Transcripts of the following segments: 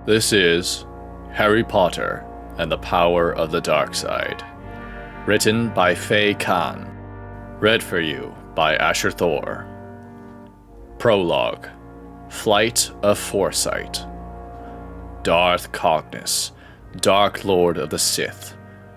This is Harry Potter and the Power of the Darkside. Written by Faye Khan. Read for you by Asher Thor. Prologue. Flight of Foresight. Darth Cognis, Dark Lord of the Sith,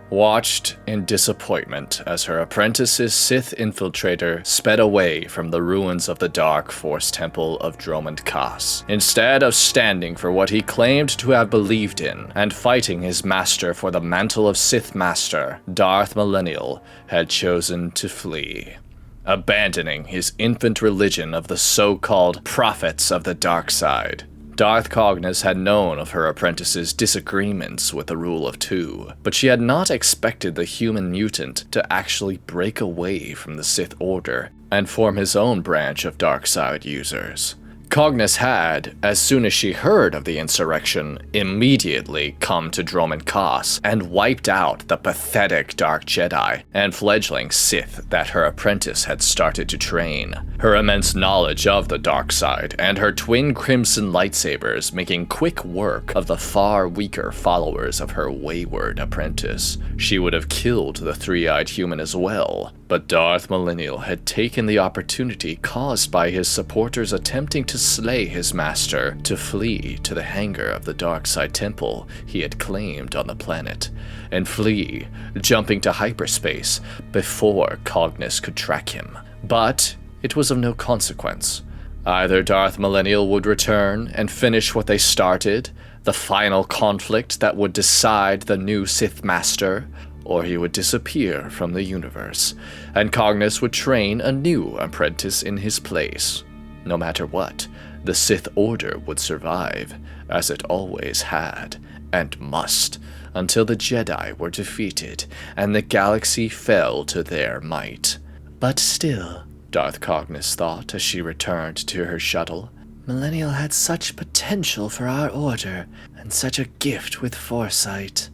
watched in disappointment as her apprentice's Sith infiltrator sped away from the ruins of the Dark Force Temple of Dromund Kaas, instead of standing for what he claimed to have believed in and fighting his master for the mantle of Sith Master. Darth Millennial had chosen to flee, abandoning his infant religion of the so-called prophets of the Darkside. Darth Cognis had known of her apprentice's disagreements with the Rule of Two, but she had not expected the human mutant to actually break away from the Sith Order and form his own branch of Darkside users. Cognis had, as soon as she heard of the insurrection, immediately come to Dromund Kaas and wiped out the pathetic Dark Jedi and fledgling Sith that her apprentice had started to train. Her immense knowledge of the dark side and her twin crimson lightsabers making quick work of the far weaker followers of her wayward apprentice. She would have killed the three-eyed human as well, but Darth Millennial had taken the opportunity caused by his supporters attempting to slay his master to flee to the hangar of the Darkside Temple he had claimed on the planet, and flee, jumping to hyperspace before Cognis could track him. But it was of no consequence. Either Darth Millennial would return and finish what they started, the final conflict that would decide the new Sith Master, or he would disappear from the universe, and Cognis would train a new apprentice in his place. No matter what, the Sith Order would survive, as it always had, and must, until the Jedi were defeated and the galaxy fell to their might. But still, Darth Cognis thought as she returned to her shuttle, Millennial had such potential for our order, and such a gift with foresight.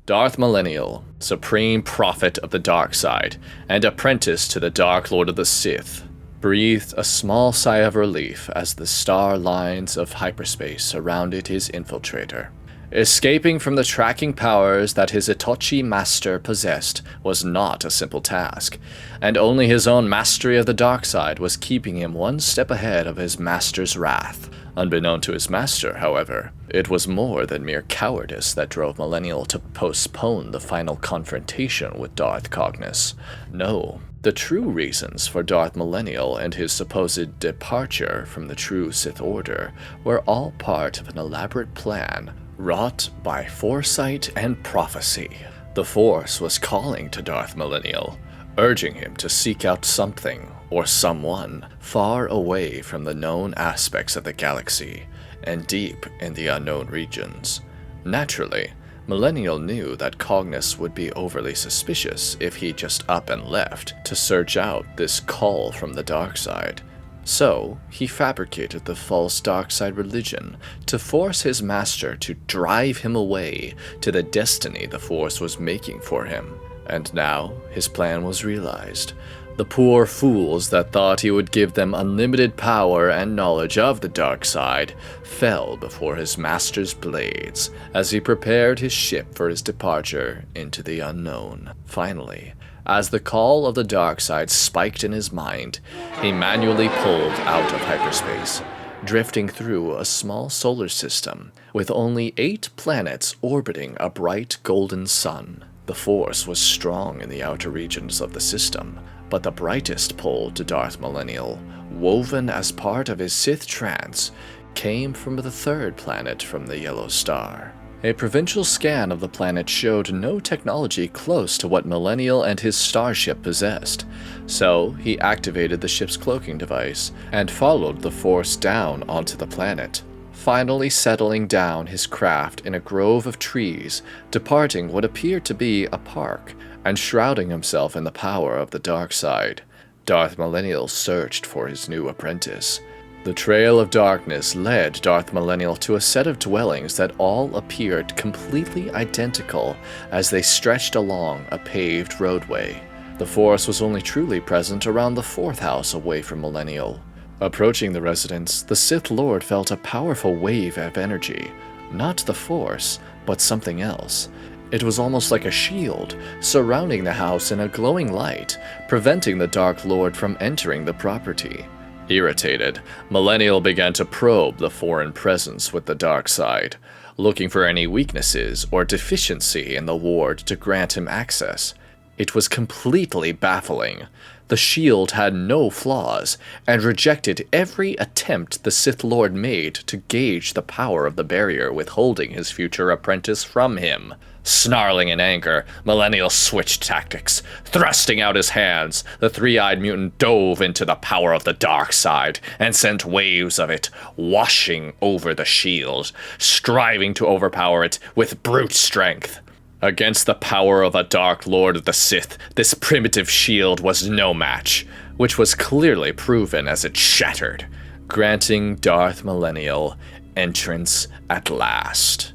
Darth Millennial, supreme prophet of the dark side, and apprentice to the Dark Lord of the Sith, breathed a small sigh of relief as the star lines of hyperspace surrounded his infiltrator. Escaping from the tracking powers that his Itochi master possessed was not a simple task, and only his own mastery of the dark side was keeping him one step ahead of his master's wrath. Unbeknown to his master, however, it was more than mere cowardice that drove Millennial to postpone the final confrontation with Darth Cognis. No, the true reasons for Darth Millennial and his supposed departure from the true Sith Order were all part of an elaborate plan wrought by foresight and prophecy. The Force was calling to Darth Millennial, urging him to seek out something or someone far away from the known aspects of the galaxy and deep in the unknown regions. Naturally, Millennial knew that Cognis would be overly suspicious if he just up and left to search out this call from the dark side. So, he fabricated the false Darkside religion to force his master to drive him away to the destiny the Force was making for him. And now, his plan was realized. The poor fools that thought he would give them unlimited power and knowledge of the dark side fell before his master's blades as he prepared his ship for his departure into the unknown. Finally, as the call of the dark side spiked in his mind, he manually pulled out of hyperspace, drifting through a small solar system with only 8 planets orbiting a bright golden sun. The Force was strong in the outer regions of the system, but the brightest pull to Darth Millennial, woven as part of his Sith trance, came from the 3rd planet from the yellow star. A provincial scan of the planet showed no technology close to what Millennial and his starship possessed, so he activated the ship's cloaking device and followed the Force down onto the planet, finally settling down his craft in a grove of trees, departing what appeared to be a park, and shrouding himself in the power of the dark side. Darth Millennial searched for his new apprentice. The trail of darkness led Darth Millennial to a set of dwellings that all appeared completely identical as they stretched along a paved roadway. The Force was only truly present around the 4th house away from Millennial. Approaching the residence, the Sith Lord felt a powerful wave of energy. Not the Force, but something else. It was almost like a shield, surrounding the house in a glowing light, preventing the Dark Lord from entering the property. Irritated, Millennial began to probe the foreign presence with the dark side, looking for any weaknesses or deficiency in the ward to grant him access. It was completely baffling. The shield had no flaws, and rejected every attempt the Sith Lord made to gauge the power of the barrier withholding his future apprentice from him. Snarling in anger, Millennial switched tactics. Thrusting out his hands, the three-eyed mutant dove into the power of the dark side and sent waves of it washing over the shield, striving to overpower it with brute strength. Against the power of a Dark Lord of the Sith, this primitive shield was no match, which was clearly proven as it shattered, granting Darth Millennial entrance at last.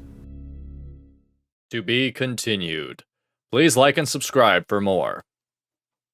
To be continued. Please like and subscribe for more.